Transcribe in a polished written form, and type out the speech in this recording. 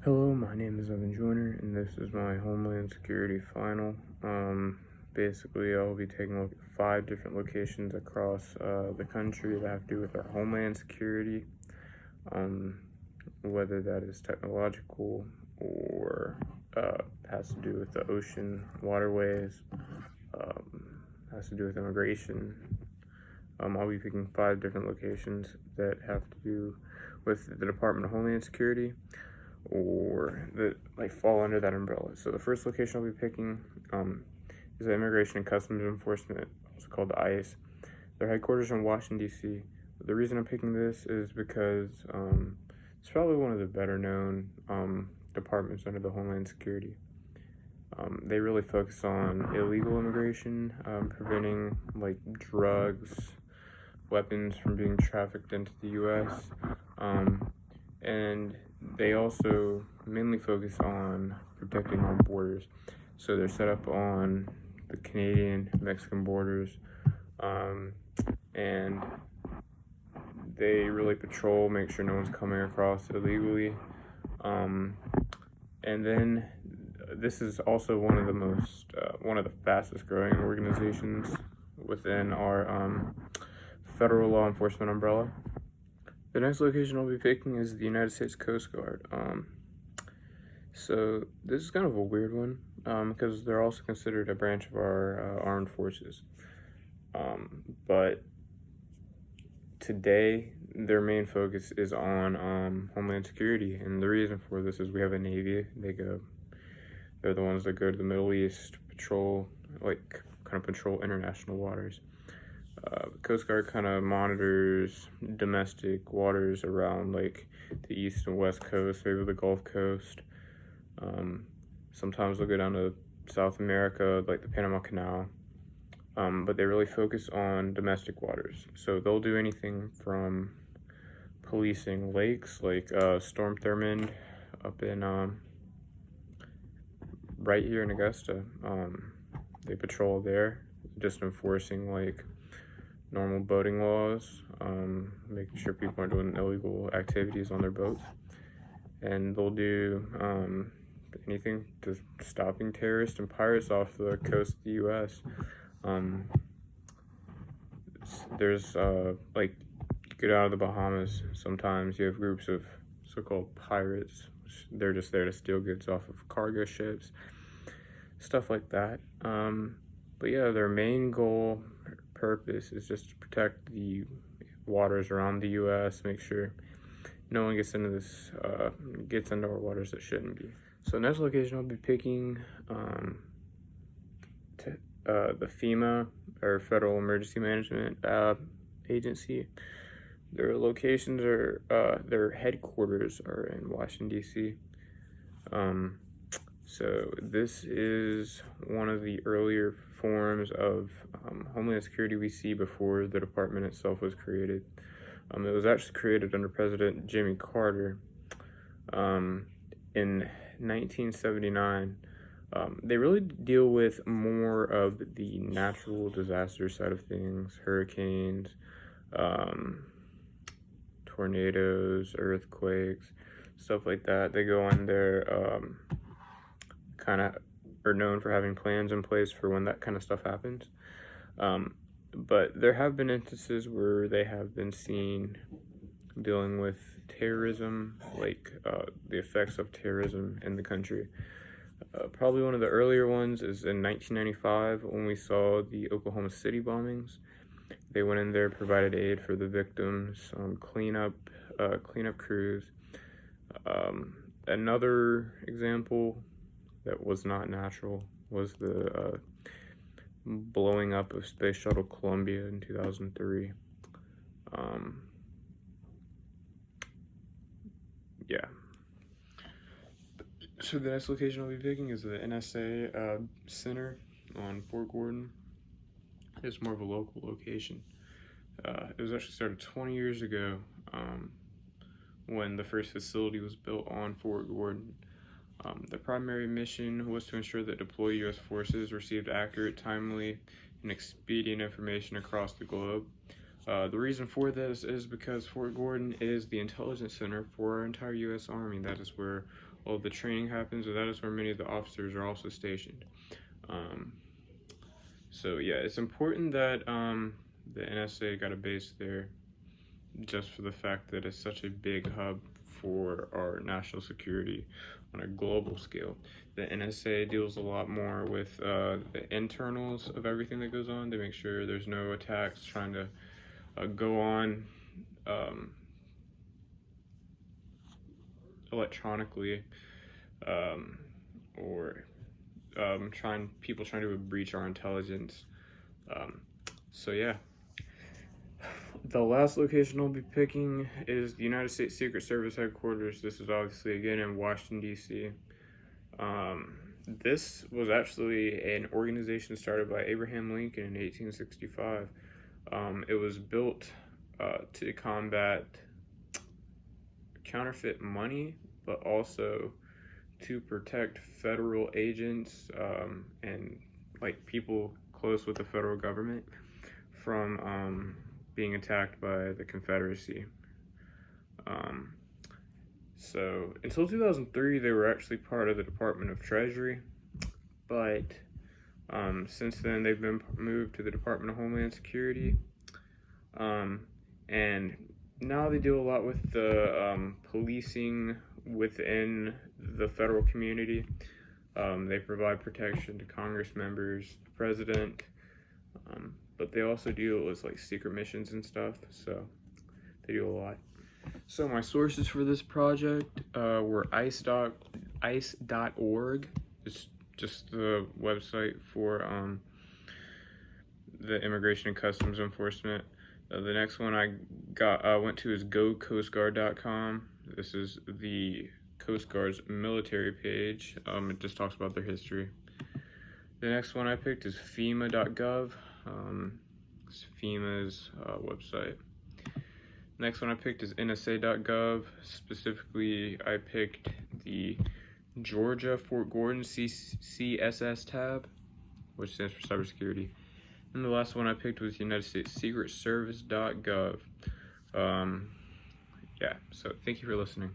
Hello, my name is Evan Joyner, and this is my Homeland Security final. Basically, I'll be taking a look at 5 different locations across the country that have to do with our Homeland Security, um, whether that is technological or has to do with the ocean, waterways, has to do with immigration. I'll be picking 5 different locations that have to do with the Department of Homeland Security or that like fall under that umbrella. So the first location I'll be picking is the Immigration and Customs Enforcement, also called the ICE. Their headquarters are in Washington D.C. The reason I'm picking this is because it's probably one of the better known departments under the Homeland Security. They really focus on illegal immigration, preventing like drugs, weapons from being trafficked into the U.S. And they also mainly focus on protecting our borders. So they're set up on the Canadian Mexican borders, and they really patrol, make sure no one's coming across illegally. And then this is also one of the fastest growing organizations within our federal law enforcement umbrella. The next location I'll be picking is the United States Coast Guard. So this is kind of a weird one because they're also considered a branch of our armed forces. But today, their main focus is on Homeland Security, and the reason for this is we have a Navy. They're the ones that go to the Middle East, patrol, patrol international waters. The Coast Guard kind of monitors domestic waters around like the east and west coast, maybe the Gulf Coast. Sometimes they'll go down to South America, like the Panama Canal. But they really focus on domestic waters. So they'll do anything from policing lakes, like Storm Thurmond up in right here in Augusta. They patrol there, just enforcing like normal boating laws, making sure people aren't doing illegal activities on their boats. And they'll do anything to stopping terrorists and pirates off the coast of the U.S. There's like get out of the Bahamas. Sometimes you have groups of so-called pirates. They're just there to steal goods off of cargo ships, stuff like that. But yeah, their main goal, purpose is just to protect the waters around the U.S. Make sure no one gets into our waters that shouldn't be. So next location I'll be picking the FEMA, or Federal Emergency Management Agency. Their locations are their headquarters are in Washington D.C. So this is one of the earlier forms of Homeland Security we see before the department itself was created. It was actually created under President Jimmy Carter in 1979. They really deal with more of the natural disaster side of things, hurricanes, tornadoes, earthquakes, stuff like that. They go on there, kind of are known for having plans in place for when that kind of stuff happens. But there have been instances where they have been seen dealing with terrorism, like the effects of terrorism in the country. Probably one of the earlier ones is in 1995 when we saw the Oklahoma City bombings. They went in there, provided aid for the victims, cleanup crews. Another example that was not natural was the blowing up of Space Shuttle Columbia in 2003. Yeah. So the next location I'll be picking is the NSA Center on Fort Gordon. It's more of a local location. It was actually started 20 years ago when the first facility was built on Fort Gordon. The primary mission was to ensure that deployed U.S. forces received accurate, timely, and expedient information across the globe. The reason for this is because Fort Gordon is the intelligence center for our entire U.S. Army. That is where all the training happens, and that is where many of the officers are also stationed. So yeah, it's important that the NSA got a base there, just for the fact that it's such a big hub for our national security on a global scale. The NSA deals a lot more with the internals of everything that goes on to make sure there's no attacks trying to go on electronically, or people trying to breach our intelligence. So yeah. The last location I'll be picking is the United States Secret Service headquarters. This is obviously again in Washington, D.C. This was actually an organization started by Abraham Lincoln in 1865. It was built to combat counterfeit money, but also to protect federal agents and like people close with the federal government from being attacked by the Confederacy. So until 2003, they were actually part of the Department of Treasury, but since then they've been moved to the Department of Homeland Security, and now they do a lot with the policing within the federal community. They provide protection to Congress members, the president, but they also deal with like secret missions and stuff, so they do a lot. So my sources for this project were ice.org. It's just the website for the Immigration and Customs Enforcement. The next one I went to is gocoastguard.com. This is the Coast Guard's military page. It just talks about their history. The next one I picked is FEMA.gov. It's FEMA's website. Next one I picked is NSA.gov. Specifically, I picked the Georgia Fort Gordon CSS tab, which stands for cybersecurity. And the last one I picked was United States Secret Service.gov. Yeah, so thank you for listening.